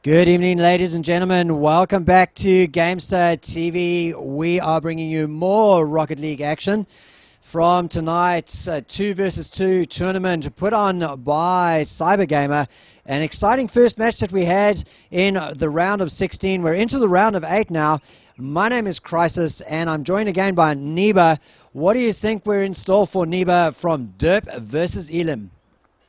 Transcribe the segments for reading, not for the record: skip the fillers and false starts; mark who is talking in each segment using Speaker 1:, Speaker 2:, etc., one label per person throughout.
Speaker 1: Good evening, ladies and gentlemen. Welcome back to Gamestah TV. We are bringing you more Rocket League action from tonight's 2 versus 2 tournament put on by Cybergamer. An exciting first match that we had in the round of 16. We're into the round of 8 now. My name is Crisis, and I'm joined again by Neba. What do you think we're in store for, Neba, from Derp versus ELIM?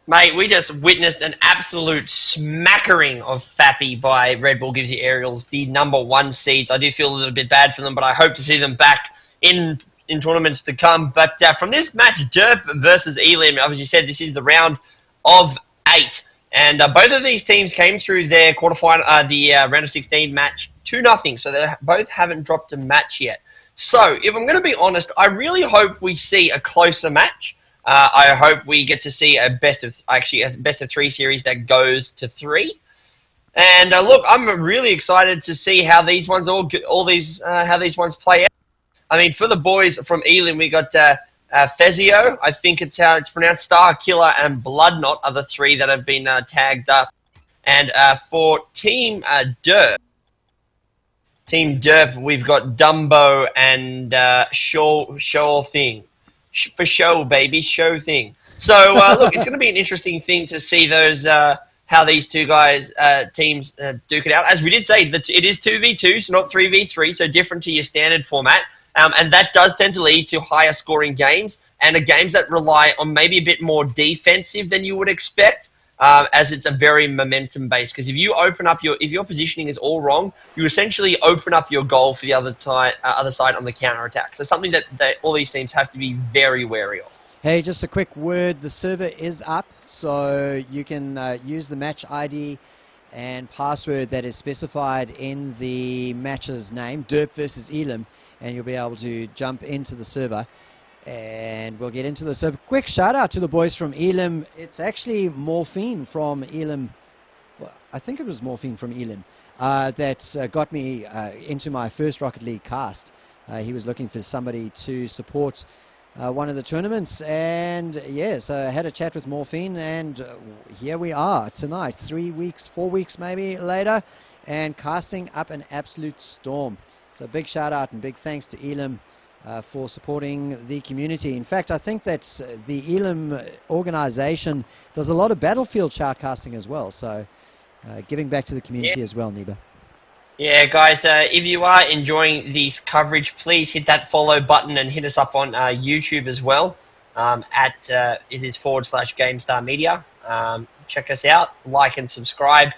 Speaker 2: Mate, we just witnessed an absolute smackering of Fappy by Red Bull Gives You Aerials, the #1 seeds. I do feel a little bit bad for them, but I hope to see them back in tournaments to come. But from this match, Derp versus ELIM, as you said, this is the round of 8. And both of these teams came through their quarterfinal, the round of 16 match 2-0, so they both haven't dropped a match yet. So, if I'm going to be honest, I really hope we see a closer match. I hope we get to see a best of 3 series that goes to 3. And look, I'm really excited to see how these ones how these ones play out. I mean, for the boys from ELIM, we got Fezio, I think it's how it's pronounced, Star Killer, and Bloodknot are the 3 that have been tagged up. And for Team Derp, we've got Dumbo and Show Thing. For show, baby, show thing. So, look, it's going to be an interesting thing to see those how these two guys teams duke it out. As we did say, it is 2v2, so not 3v3, so different to your standard format. And that does tend to lead to higher scoring games and games that rely on maybe a bit more defensive than you would expect, as it's a very momentum based. Because if you open up if your positioning is all wrong, you essentially open up your goal for the other side on the counter attack. So something that all these teams have to be very wary of.
Speaker 1: Hey, just a quick word. The server is up, so you can use the match ID and password that is specified in the match's name, Derp versus ELIM, and you'll be able to jump into the server. And we'll get into this. So quick shout out to the boys from ELIM. It's actually Morphine from ELIM. Well, I think it was Morphine from ELIM that got me into my first Rocket League cast. He was looking for somebody to support one of the tournaments. And yeah, so I had a chat with Morphine, and here we are tonight, 4 weeks maybe later, and casting up an absolute storm. So big shout out and big thanks to ELIM for supporting the community. In fact, I think that the ELIM organization does a lot of Battlefield shoutcasting as well, so giving back to the community as well, Neba. Yeah,
Speaker 2: guys, if you are enjoying this coverage, please hit that follow button and hit us up on YouTube as well. It is /Gamestar Media. Check us out, like and subscribe.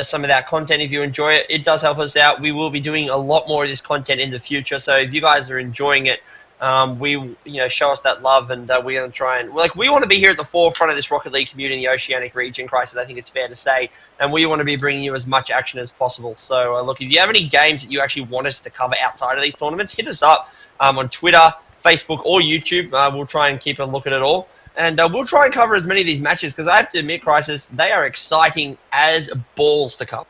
Speaker 2: Some of that content, if you enjoy it, it does help us out. We will be doing a lot more of this content in the future, so if you guys are enjoying it, show us that love, and we're going to try and we want to be here at the forefront of this Rocket League community in the Oceanic region, Crisis, I think it's fair to say, and we want to be bringing you as much action as possible. So look, if you have any games that you actually want us to cover outside of these tournaments, hit us up on Twitter, Facebook, or YouTube. We'll try and keep a look at it all. And we'll try and cover as many of these matches, because I have to admit, Crisis, they are exciting as balls to cover.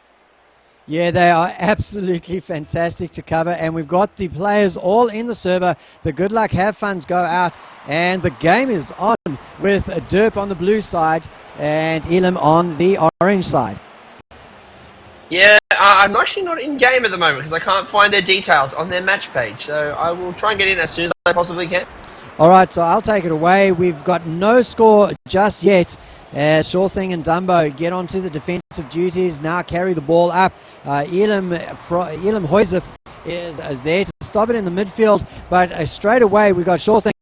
Speaker 1: Yeah, they are absolutely fantastic to cover, and we've got the players all in the server. The good luck, have funs go out, and the game is on with Derp on the blue side and ELIM on the orange side.
Speaker 2: Yeah, I'm actually not in game at the moment because I can't find their details on their match page, so I will try and get in as soon as I possibly can.
Speaker 1: All right, so I'll take it away. We've got no score just yet. Sure Thing and Dumbo get onto the defensive duties, now carry the ball up. ELIM Hoysif is there to stop it in the midfield, but straight away we got Sure Thing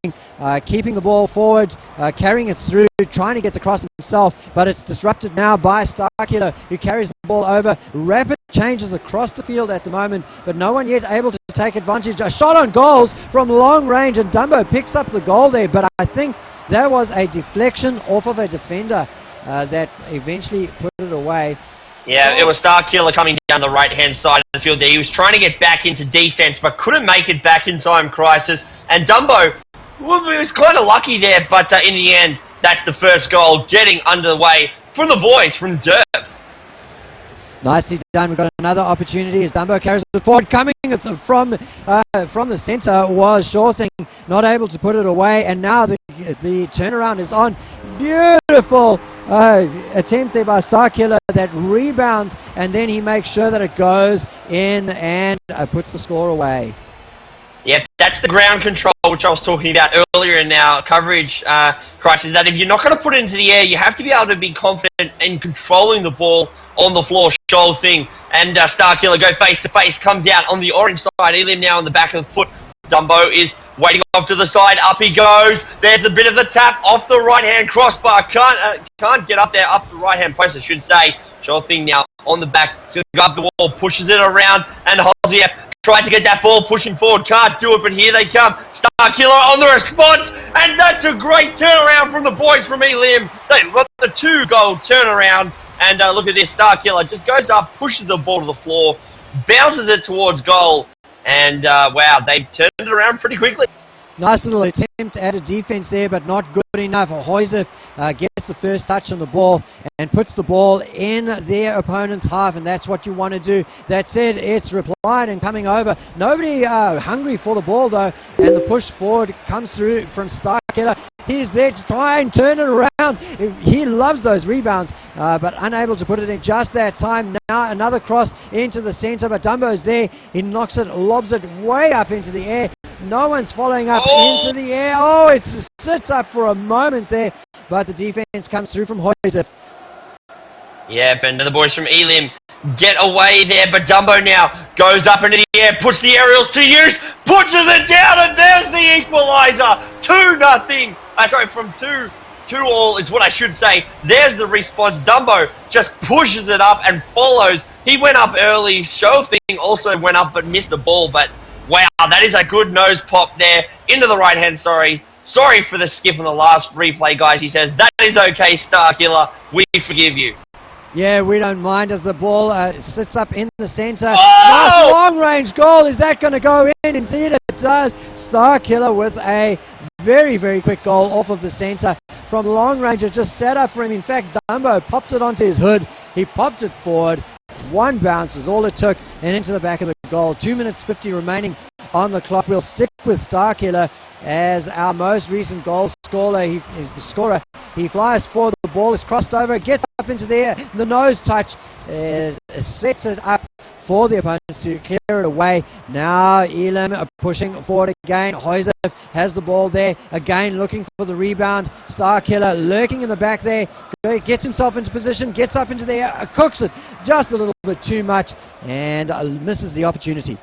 Speaker 1: keeping the ball forward, carrying it through, trying to get the cross himself, but it's disrupted now by Starkiller, who carries the ball over. Rapid changes across the field at the moment, but no one yet able to take advantage. A shot on goals from long range, and Dumbo picks up the goal there, but I think that was a deflection off of a defender that eventually put it away.
Speaker 2: Yeah, it was Starkiller coming down the right-hand side of the field there. He was trying to get back into defense, but couldn't make it back in time, Crisis. And Dumbo, well, he was kind of lucky there, but in the end, that's the first goal getting underway from the boys from Derp.
Speaker 1: Nicely done. We've got another opportunity as Dumbo carries it forward. Coming from the centre was Sure Thing, not able to put it away, and now the turnaround is on. Beautiful attempt there by Starkiller that rebounds, and then he makes sure that it goes in and puts the score away.
Speaker 2: Yep, that's the ground control which I was talking about earlier in our coverage, Christ, is that if you're not going to put it into the air, you have to be able to be confident in controlling the ball on the floor, show thing. And Starkiller go face to face, comes out on the orange side. ELIM now on the back of the foot. Dumbo is waiting off to the side. Up he goes. There's a bit of the tap off the right-hand crossbar. Can't get up there, up the right-hand post, I should say. Sure thing now on the back. He's going to go up the wall, pushes it around, and Hoziev tried to get that ball pushing forward. Can't do it, but here they come. Starkiller on the response, and that's a great turnaround from the boys from ELIM. They've got the 2-goal turnaround, and look at this. Starkiller just goes up, pushes the ball to the floor, bounces it towards goal, and wow, they turned it around pretty quickly.
Speaker 1: Nice little attempt at a defense there, but not good enough. Hoziev gets the first touch on the ball and puts the ball in their opponent's half, and that's what you want to do. That said, it's replied and coming over. Nobody hungry for the ball, though, and the push forward comes through from Starkiller. He's there to try and turn it around. He loves those rebounds, but unable to put it in just that time. Now another cross into the center, but Dumbo's there. He knocks it, lobs it way up into the air. No one's following up into the air. Oh, it sits up for a moment there, but the defense comes through from Hoziev.
Speaker 2: Yep, and the boys from ELIM get away there, but Dumbo now goes up into the air, puts the aerials to use, pushes it down, and there's the equaliser. 2-0. Sorry, from 2-2 is what I should say. There's the response. Dumbo just pushes it up and follows. He went up early. Show thing also went up but missed the ball, but wow, that is a good nose pop there into the right hand. Sorry for the skip on the last replay, guys. He says, that is okay, Starkiller. We forgive you.
Speaker 1: Yeah, we don't mind as the ball sits up in the center.
Speaker 2: Oh!
Speaker 1: Nice long-range goal. Is that going to go in? Indeed it does. Starkiller with a very, very quick goal off of the center. From long range, it just set up for him. In fact, Dumbo popped it onto his hood. He popped it forward. One bounce is all it took, and into the back of the goal. 2 minutes 50 remaining on the clock. We'll stick with Starkiller as our most recent goal scorer. He flies forward. The ball is crossed over. Gets up into the air. The nose touch sets it up for the opponents to clear it away. Now ELIM are pushing forward again. Hoziev has the ball there. Again looking for the rebound. Starkiller lurking in the back there. Gets himself into position. Gets up into the air. Cooks it just a little bit too much and misses the opportunity.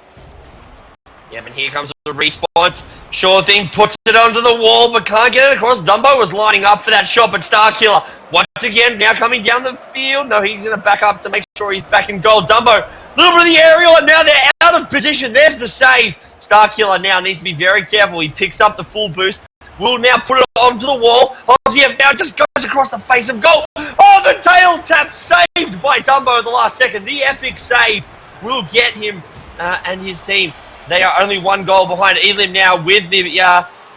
Speaker 2: Yeah, but here comes the response. Sure thing, puts it onto the wall, but can't get it across. Dumbo was lining up for that shot, but Starkiller, once again, now coming down the field. No, he's going to back up to make sure he's back in goal. Dumbo, a little bit of the aerial, and now they're out of position. There's the save. Starkiller now needs to be very careful. He picks up the full boost. Will now put it onto the wall. Hoziev now just goes across the face of goal. Oh, the tail tap saved by Dumbo at the last second. The epic save will get him and his team. They are only 1 goal behind ELIM now with the...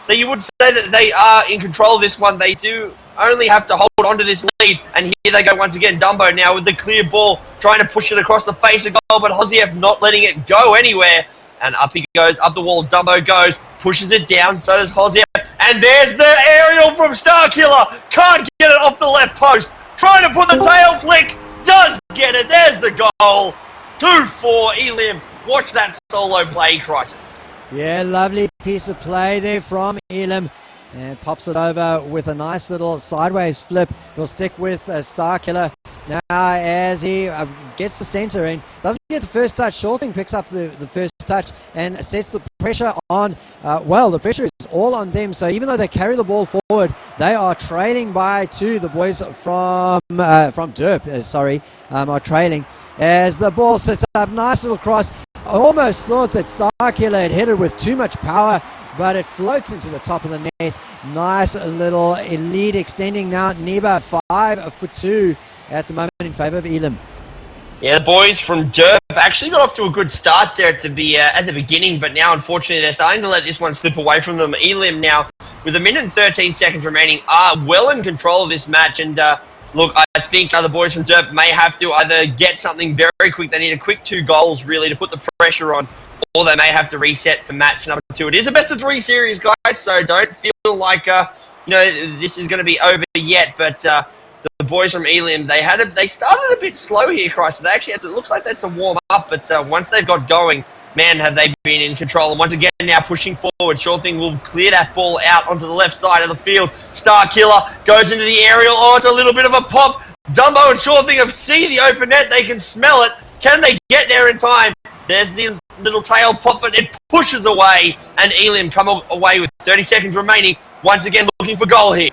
Speaker 2: you would say that they are in control of this one. They do only have to hold on to this lead. And here they go once again. Dumbo now with the clear ball, trying to push it across the face of goal, but Hoziev not letting it go anywhere. And up he goes, up the wall. Dumbo goes, pushes it down, so does Hoziev. And there's the aerial from Starkiller. Can't get it off the left post. Trying to put the tail flick. Does get it. There's the goal. 2-4 ELIM. Watch that solo play, Christ.
Speaker 1: Yeah, lovely piece of play there from ELIM. And pops it over with a nice little sideways flip. We'll stick with Starkiller now as he gets the center in. Doesn't get the first touch. Sure thing picks up the first touch and sets the pressure on. The pressure is all on them. So even though they carry the ball forward, they are trailing by 2. The boys from Derp, are trailing. As the ball sits up, nice little cross. I almost thought that Starkiller had hit it with too much power, but it floats into the top of the net. Nice little lead extending now. Neba 5-2 at the moment in favour of ELIM.
Speaker 2: Yeah, the boys from Derp actually got off to a good start there at the beginning, but now unfortunately they're starting to let this one slip away from them. ELIM now, with 1 minute and 13 seconds remaining, are well in control of this match, and look, I think the boys from Derp may have to either get something very quick. They need a quick 2 goals, really, to put the pressure on, or they may have to reset for match number 2. It is a best-of-3 series, guys, so don't feel like, this is going to be over yet. But the boys from ELIM, they started a bit slow here, Christ. They actually it looks like that's a warm up, but once they've got going, man, have they been in control. And once again, now pushing forward, Sure Thing will clear that ball out onto the left side of the field. Star Killer goes into the aerial. Oh, it's a little bit of a pop. Dumbo and Sure Thing have seen the open net. They can smell it. Can they get there in time? There's the little tail pop, but it pushes away, and ELIM come away with 30 seconds remaining. Once again, looking for goal here.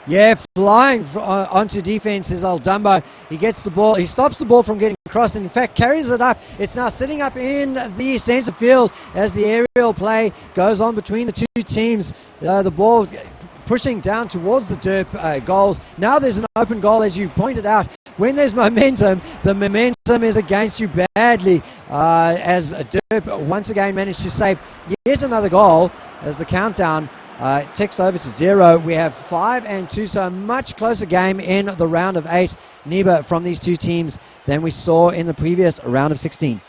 Speaker 1: Yeah, flying onto defense is old Dumbo. He gets the ball. He stops the ball from getting across and, in fact, carries it up. It's now sitting up in the centre field as the aerial play goes on between the two teams. The ball pushing down towards the Derp goals. Now there's an open goal, as you pointed out. When there's momentum, the momentum is against you badly, as Derp once again managed to save yet another goal as the countdown ticks over to 0. We have 5-2, so a much closer game in the round of 8, Neba, from these two teams than we saw in the previous round of 16.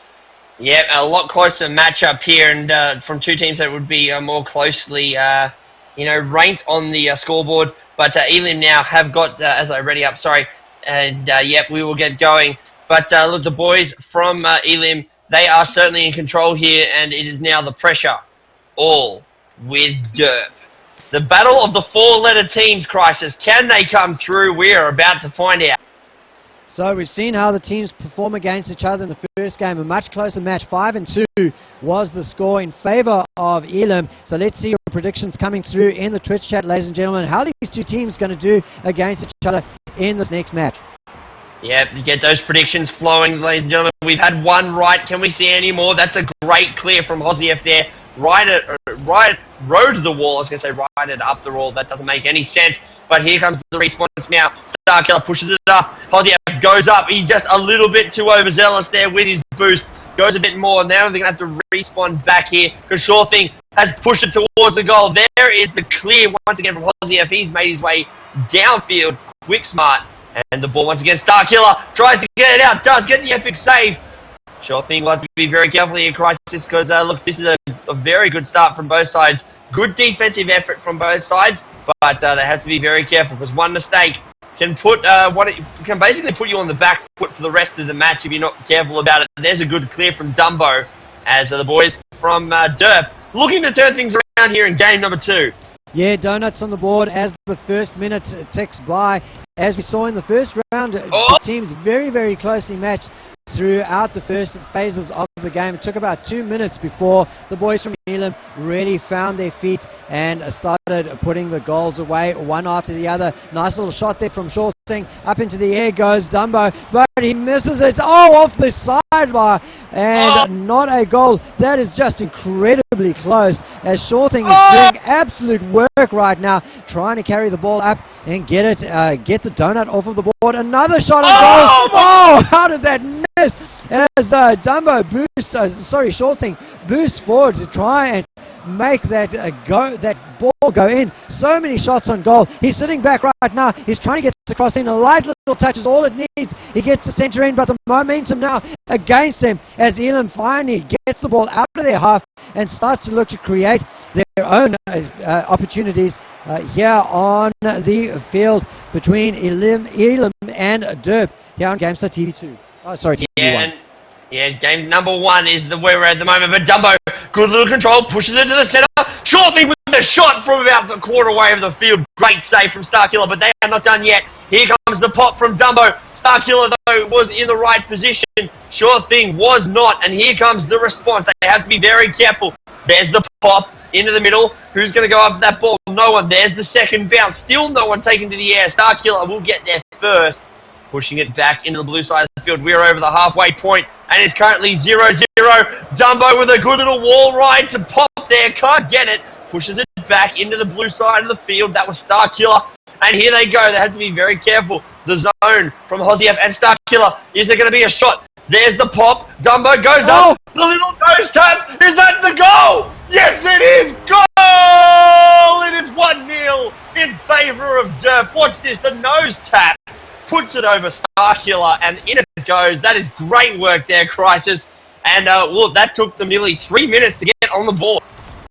Speaker 2: Yeah, a lot closer matchup here, and from two teams that would be more closely, ranked on the scoreboard. But ELIM now have got, as I ready up, sorry, and yep, we will get going. But look, the boys from ELIM, they are certainly in control here, and it is now the pressure all with Derp. The battle of the four-letter teams, Crisis. Can they come through? We are about to find out.
Speaker 1: So we've seen how the teams perform against each other in the first game. A much closer match. 5-2 was the score in favour of ELIM. So let's see your predictions coming through in the Twitch chat, ladies and gentlemen. How are these two teams going to do against each other in this next match?
Speaker 2: Yeah, you get those predictions flowing, ladies and gentlemen. We've had one right. Can we see any more? That's a great clear from Hoziev there. Road to the wall. I was going to say right it up the wall. That doesn't make any sense. But here comes the response now. Star Killer pushes it up. Hoziev goes up. He's just a little bit too overzealous there with his boost. Goes a bit more. Now they're going to have to respawn back here because Sure Thing has pushed it towards the goal. There is the clear once again from Hoziev. He's made his way downfield. Quick, smart. And the ball once again. Star Killer tries to get it out. Does get the epic save. Sure Thing will have to be very careful here, Crisis, because look, this is a very good start from both sides. Good defensive effort from both sides, but they have to be very careful because one mistake can can basically put you on the back foot for the rest of the match if you're not careful about it. There's a good clear from Dumbo as the boys from Derp looking to turn things around here in game number 2.
Speaker 1: Yeah, donuts on the board as the first minute ticks by. As we saw in the first round, the teams very, very closely matched throughout the first phases of the game. It took about 2 minutes before the boys from ELIM really found their feet and started putting the goals away one after the other. Nice little shot there from Sure Thing. Up into the air goes Dumbo, but he misses it. Oh, off the sidebar, and not a goal. That is just incredibly close, as Sure Thing is doing absolute work right now, trying to carry the ball up and get it, get the donut off of the board. Another shot on goal. Oh, how did that miss? As Dumbo Sure Thing boosts forward to try and make that ball go in. So many shots on goal. He's sitting back right now. He's trying to get the cross in. A light little touch is all it needs. He gets the centre in, but the momentum now against him as ELIM finally gets the ball out of their half and starts to look to create their own opportunities here on the field between ELIM and Derp here on Gamestah TV2. Oh, sorry, TV1.
Speaker 2: Yeah, game number 1 is where we're at the moment, but Dumbo, good little control, pushes it to the centre. Sure Thing with a shot from about the quarter way of the field. Great save from Starkiller, but they are not done yet. Here comes the pop from Dumbo. Starkiller, though, was in the right position. Sure Thing was not, and here comes the response. They have to be very careful. There's the pop into the middle. Who's going to go after that ball? No one. There's the second bounce. Still no one taken to the air. Starkiller will get there first. Pushing it back into the blue side of the field. We're over the halfway point, and it's currently 0-0. Dumbo with a good little wall ride to pop there. Can't get it. Pushes it back into the blue side of the field. That was Starkiller. And here they go. They have to be very careful. The zone from Hoziev and Starkiller. Is there going to be a shot? There's the pop. Dumbo goes up. The little nose tap. Is that the goal? Yes, it is. Goal! It is 1-0 in favour of Derp. Watch this. The nose tap puts it over Starkiller, and in it goes. That is great work there, Crisis. And that took them nearly 3 minutes to get on the board.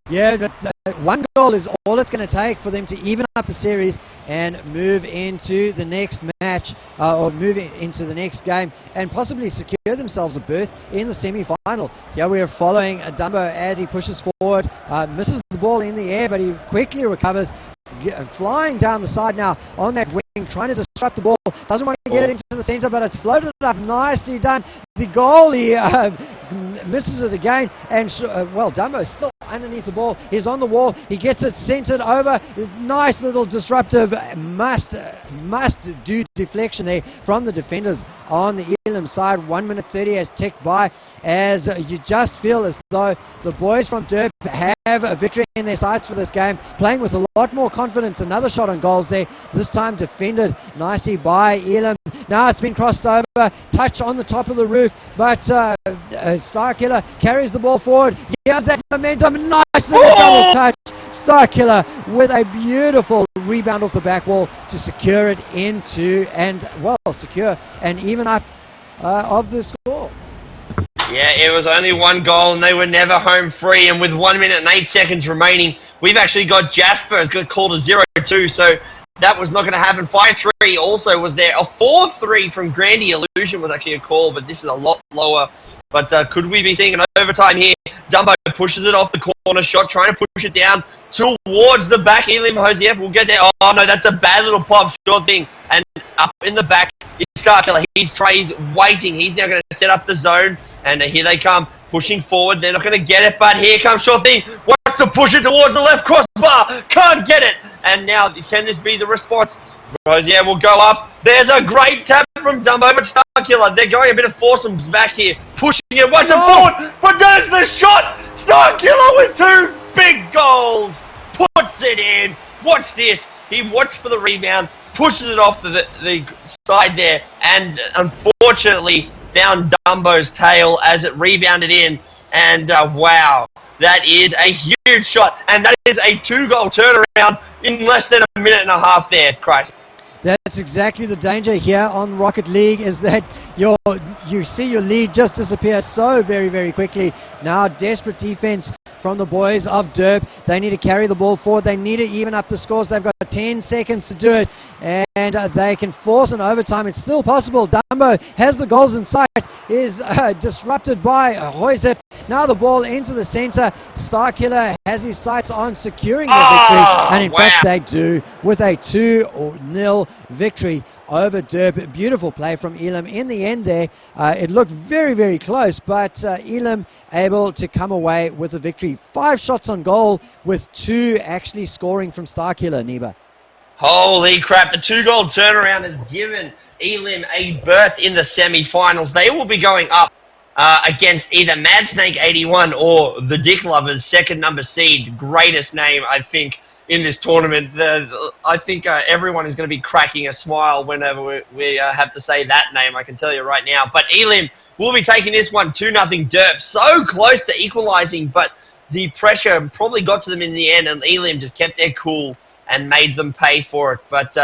Speaker 1: Yeah, but one goal is all it's going to take for them to even up the series and move into the next match or move into the next game and possibly secure themselves a berth in the semi-final. Here we are following Dumbo as he pushes forward, misses the ball in the air, but he quickly recovers, flying down the side now on that wing, trying to disrupt the ball. Doesn't want to get it into the center, but it's floated up. Nicely done. The goalie misses it again, and well, Dumbo's still underneath the ball. He's on the wall. He gets it centered over. Nice little disruptive must do deflection there from the defenders on the ELIM side. 1 minute 30 has ticked by as you just feel as though the boys from Derp have a victory in their sights for this game, playing with a lot more confidence. Another shot on goals there, this time defended nicely by ELIM. Now it's been crossed over, touch on the top of the roof, but Starkiller carries the ball forward. He has that momentum, nice little double touch. Starkiller with a beautiful rebound off the back wall to secure it into and, well, secure and even up of the score.
Speaker 2: Yeah, it was only one goal and they were never home free, and with 1 minute and 8 seconds remaining, we've actually got Jasper. It's got called a 0-2, so that was not going to happen. 5-3 also was there. A 4-3 from Grandy Illusion was actually a call, but this is a lot lower. But could we be seeing an overtime here? Dumbo pushes it off the corner shot, trying to push it down towards the back. ELIM Josef will get there. Oh, no, that's a bad little pop. Sure thing. And up in the back is Starkiller. He's waiting. He's now going to set up the zone. And here they come, pushing forward. They're not going to get it, but here comes Sure Thing. Wants to push it towards the left crossbar. Can't get it. And now, can this be the response? Rosier will go up. There's a great tap from Dumbo, but Starkiller, they're going a bit of foursomes back here. Pushing it, watch it forward, but there's the shot! Starkiller with 2 big goals! Puts it in. Watch this. He watched for the rebound, pushes it off the side there, and unfortunately found Dumbo's tail as it rebounded in. And wow, that is a huge shot, and that is a 2-goal turnaround in less than a minute and a half there, Christ.
Speaker 1: That's exactly the danger here on Rocket League, is that you see your lead just disappear so very, very quickly. Now desperate defense from the boys of Derp. They need to carry the ball forward. They need to even up the scores. They've got 10 seconds to do it, and they can force an overtime. It's still possible. Dumbo has the goals in sight, is disrupted by Josef. Now the ball into the center. Starkiller has his sights on securing the victory, and in fact they do, with a 2-0 victory over Derp. Beautiful play from ELIM. In the end there, it looked very, very close, but ELIM able to come away with a victory. 5 shots on goal, with 2 actually scoring from Starkiller, Neba.
Speaker 2: Holy crap, the 2-goal turnaround has given ELIM a berth in the semi-finals. They will be going up against either Mad Snake 81 or the Dick Lovers, second number seed. Greatest name, I think, in this tournament. I think everyone is going to be cracking a smile whenever we have to say that name, I can tell you right now. But ELIM will be taking this one 2-0 Derp. So close to equalising, but the pressure probably got to them in the end, and ELIM just kept their cool and made them pay for it. But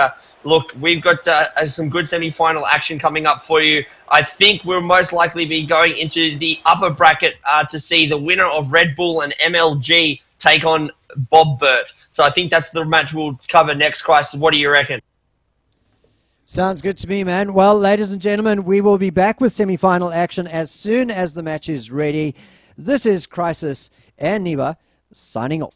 Speaker 2: look, we've got some good semi-final action coming up for you. I think we'll most likely be going into the upper bracket to see the winner of Red Bull and MLG take on Bob Burt. So I think that's the match we'll cover next, Christ. What do you reckon?
Speaker 1: Sounds good to me, man. Well, ladies and gentlemen, we will be back with semi-final action as soon as the match is ready. This is Crisis and Neva signing off.